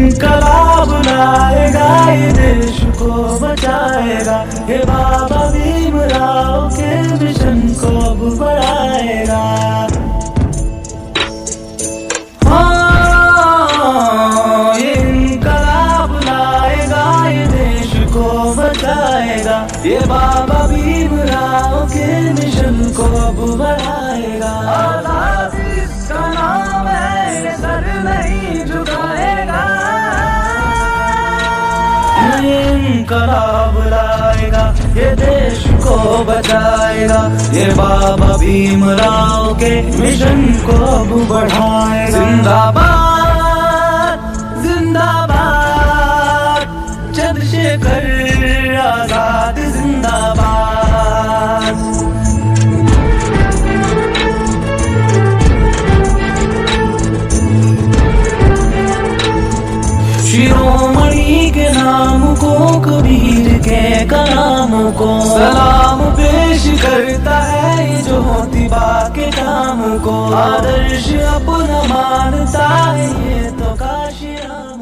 इनकलाब लाएगा, ये देश को बचाएगा, ये बाबा भीमराव के मिशन को अब बढ़ाएगा। हाँ, ये इनकलाब लाएगा, ये देश को बचाएगा, ये बाबा भीमराव के मिशन को अब बढ़ाएगा। आजादी इसका नाम है, ये सर नहीं झुकाएगा। ये इनकलाब लाएगा, ये देश को बचाएगा, ये बाबा भीमराव के मिशन को अब बढ़ाएगा। जिंदाबाद जिंदाबाद, चंद्रशेखर आजाद जिंदाबाद। शिरोमणि के नाम को, कबीर के कलाम को सलाम पेश करता है, ये ज्योतिबा के काम को आदर्श अपना मानता है, ये तो काशी राम।